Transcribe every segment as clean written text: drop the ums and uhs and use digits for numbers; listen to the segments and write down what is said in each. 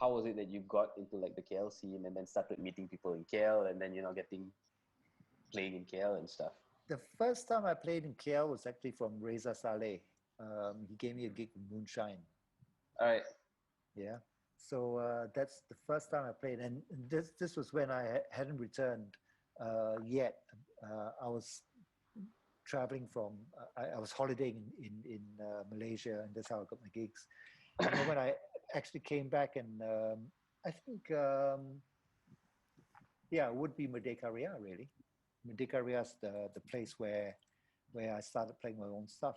how was it that you got into like the KL scene and then started meeting people in KL and then, playing in KL and stuff? The first time I played in KL was actually from Reza Saleh. He gave me a gig in Moonshine. All right. Yeah. So that's the first time I played. And this was when I hadn't returned yet. I was traveling from, I was holidaying in Malaysia, and that's how I got my gigs. And then when I actually came back, and I think, it would be Merdeka Ria, really. Merdeka Ria is the place where I started playing my own stuff.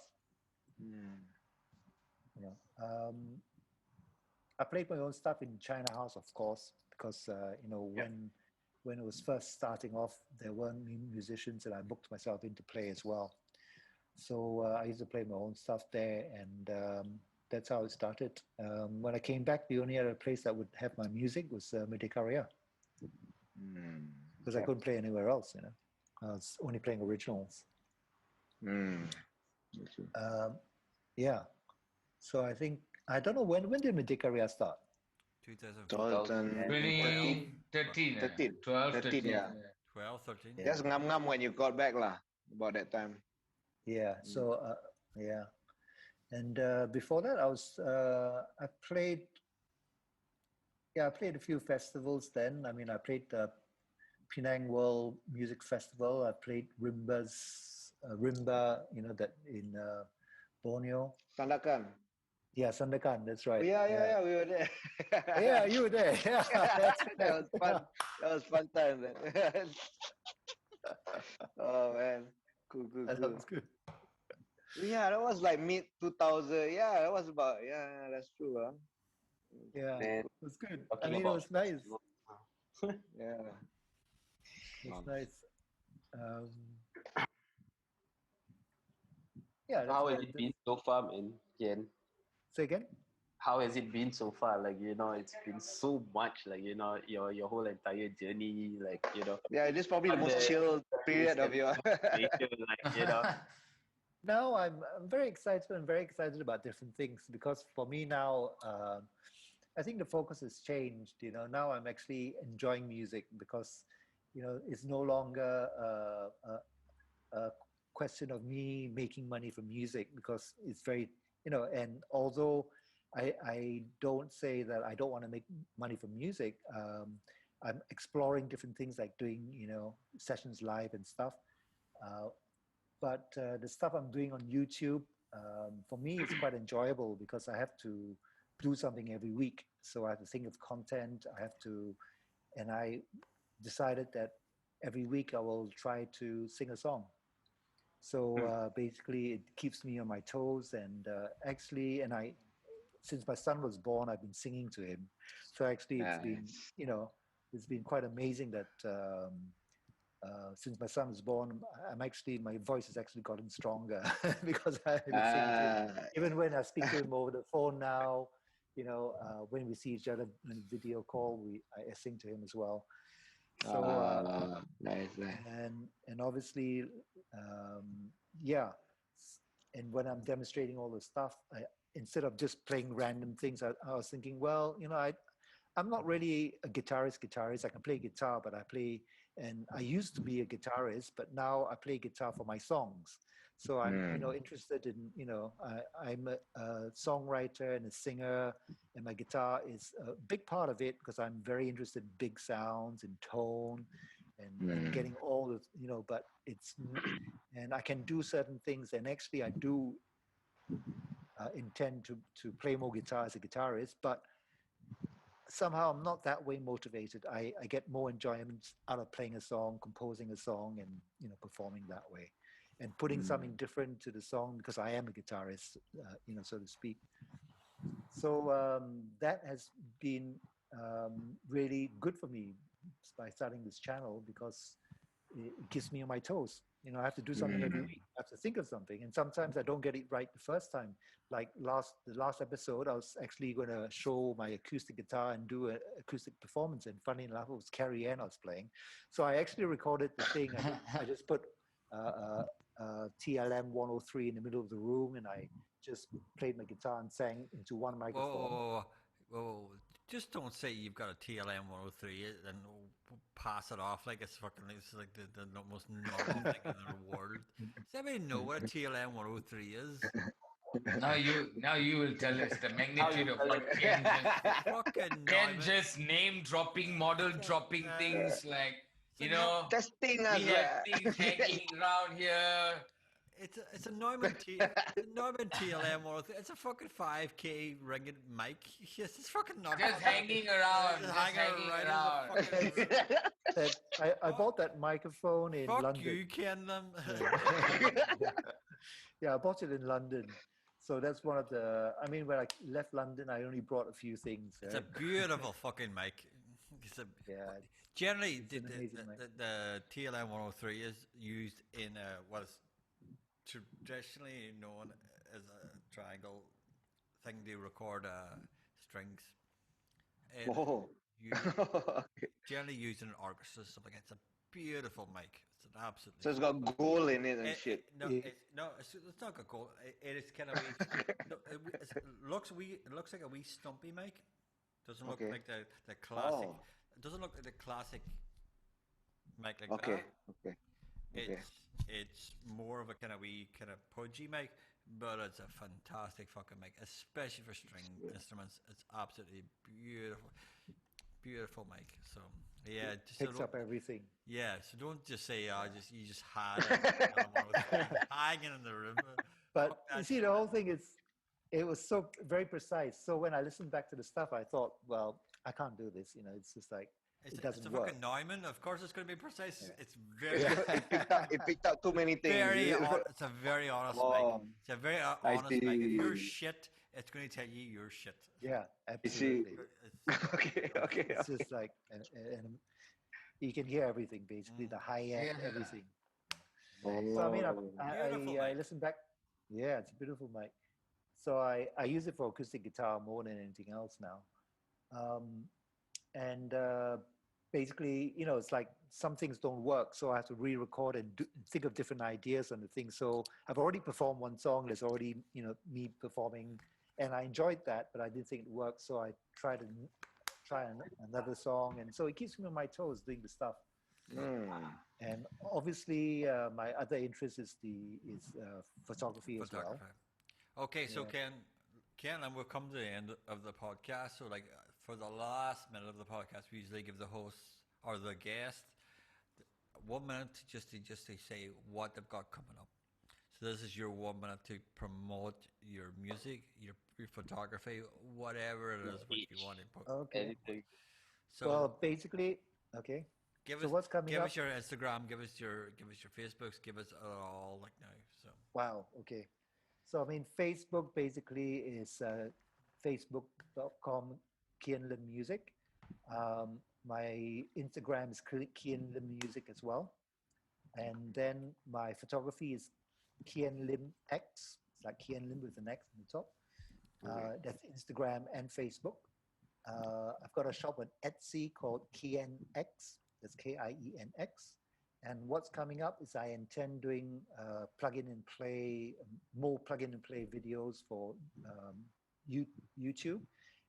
I played my own stuff in China House, of course, because when it was first starting off, there weren't musicians, and I booked myself in to play as well. So I used to play my own stuff there, and that's how it started. When I came back, the only other place that would have my music was Merdeka Ria, because I couldn't play anywhere else. I was only playing originals. Yeah. So I think, I don't know, when did Merdeka Ria start? 2013. 12, 13. Yeah. 12, 13. Just ngam when you got back lah, about that time. Yeah. So and before that, I played a few festivals then. I mean, I played the Penang World Music Festival. I played Rimba, that in Borneo. Sandakan. Yeah, Sandakan, that's right. Yeah, we were there. Yeah, you were there. Yeah, that was fun. That was fun time, man. Oh man, cool. That was good. Yeah, that was like mid 2000. Yeah, that was about. Yeah, that's true. Huh? Yeah, Man, it was good. talking I mean, it about- was nice. Yeah. It's nice. Yeah. How has it been so far, man? Kien? Say again? How has it been so far? Like, it's been so much, like, your whole entire journey, like, Yeah, this is probably the most chill period of your. Now I'm very excited and very excited about different things, because for me now, I think the focus has changed. Now I'm actually enjoying music, because it's no longer a question of me making money from music, because it's very, and although I don't say that I don't want to make money from music, I'm exploring different things, like doing, sessions live and stuff. But the stuff I'm doing on YouTube, for me, it's quite enjoyable, because I have to do something every week. So I have to think of content. And I decided that every week I will try to sing a song. So basically, it keeps me on my toes. And since my son was born, I've been singing to him. So actually, it's been quite amazing that since my son was born, my voice has actually gotten stronger because I've been singing to him. Even when I speak to him over the phone now, when we see each other in video call, I sing to him as well. So nice. and obviously, and when I'm demonstrating all the stuff, instead of just playing random things, I was thinking, well, I'm not really a guitarist. I can play guitar, but I used to be a guitarist, but now I play guitar for my songs. So I'm, interested in, I'm a songwriter and a singer, and my guitar is a big part of it, because I'm very interested in big sounds and tone and getting all the, but and I can do certain things. And actually I do intend to play more guitar as a guitarist, but somehow I'm not that way motivated. I get more enjoyment out of playing a song, composing a song, and performing that way, and putting something different to the song, because I am a guitarist, so to speak. So that has been really good for me by starting this channel, because it keeps me on my toes. I have to do something every week. I have to think of something. And sometimes I don't get it right the first time. Like the last episode, I was actually going to show my acoustic guitar and do an acoustic performance. And funny enough, it was Carrie Ann I was playing. So I actually recorded the thing. I just put TLM 103 in the middle of the room, and I just played my guitar and sang into one microphone. Whoa. Just don't say you've got a TLM 103 and pass it off like it's fucking like the most normal thing in the world. Does anybody know what a TLM 103 is? Now you will tell us the magnitude of what Ken just name dropping, model dropping things like testing we us. have things hanging around here. It's a Neumann TLM 103. It's a fucking 5K ringing mic. Yes, it's fucking not just hanging around. Just hanging around. I bought that microphone in London. Fuck you, Kien Lim. Yeah, I bought it in London. So that's one of the. I mean, when I left London, I only brought a few things. Right? It's a beautiful fucking mic. Generally, the TLM 103 is used in what is traditionally known as a triangle thing to record strings. Generally used in orchestras, stuff like that. It's a beautiful mic. It's an absolutely. So it's got gold in it and shit. It's not got gold. It is kind of. It looks like a wee stumpy mic. Doesn't look like the classic. It doesn't look like the classic mic like that. Okay. It's more of a kind of pudgy mic, but it's a fantastic fucking mic, especially for string instruments. It's absolutely beautiful mic. So yeah, it picks up everything. Yeah, so don't just say you just had it hanging in the room. But you see, the whole thing it was so very precise. So when I listened back to the stuff, I thought, well, I can't do this. It's just like. It doesn't it's a work. fucking Neumann. Of course, it's going to be precise. Yeah. It's very. It picked up too many things. It's a very honest mic. It's a very honest mic. If you're shit, it's going to tell you you're shit. Yeah, absolutely. Okay. It's just like, and you can hear everything basically, the high end, everything. So I mean, I listen back. Yeah, it's a beautiful mic. So I use it for acoustic guitar more than anything else now. And basically, it's like some things don't work, so I have to re-record and think of different ideas on the thing. So I've already performed one song. There's already, me performing, and I enjoyed that, but I didn't think it worked. So I tried to try another song, and so it keeps me on my toes doing the stuff. And obviously, my other interest is photography as well. Okay, so Ken, and we'll come to the end of the podcast. So for the last minute of the podcast, we usually give the host or the guest 1 minute just to say what they've got coming up. So this is your 1 minute to promote your music, your photography, whatever it is what you want to put. Okay. So well, basically, okay. What's coming up? Give us your Instagram, give us your Facebooks, give us all now. So wow. Okay. So I mean, Facebook basically is facebook.com Kien Lim Music. My Instagram is Kien Lim Music as well. And then my photography is Kien Lim X. It's like Kien Lim with an X on the top. That's Instagram and Facebook. I've got a shop on Etsy called Kien X. That's KIENX. And what's coming up is I intend doing more plug-in and play videos for YouTube.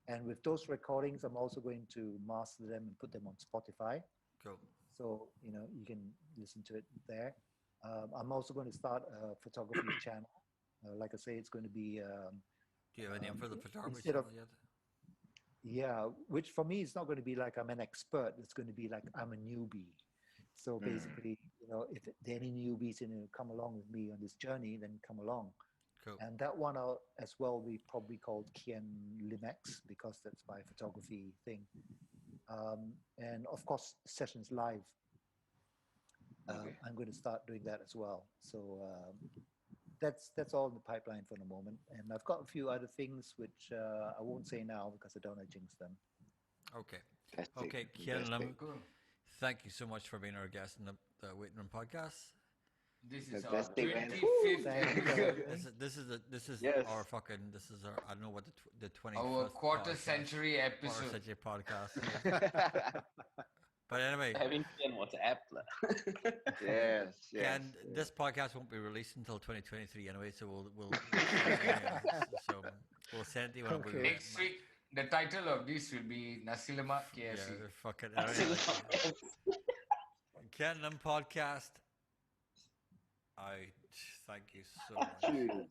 And with those recordings, I'm also going to master them and put them on Spotify. Cool. So, you can listen to it there. I'm also going to start a photography channel. Like I say, it's going to be... do you have a name for the photography channel yet? Yeah, which for me, it's not going to be like I'm an expert. It's going to be like I'm a newbie. So basically, if there are any newbies come along with me on this journey, then come along. Cool. And that one as well, we probably called Kien Limex because that's my photography thing. And of course, sessions live. I'm going to start doing that as well. So that's all in the pipeline for the moment. And I've got a few other things which I won't say now because I don't want to jinx them. Okay. Okay, Kien Lim, thank you so much for being our guest in the Waiting Room podcast. This is our 25th. This is our fucking. This is our. I don't know what the 20th. Our quarter century episode. Quarter century podcast. But anyway, having Kien WhatsApp. Yes. And this podcast won't be released until 2023 anyway. So we'll send it to you. Next week. the title of this will be Nasi Lemak KFC. Yeah, fucking Kien Lim podcast. I thank you so much. Cheers.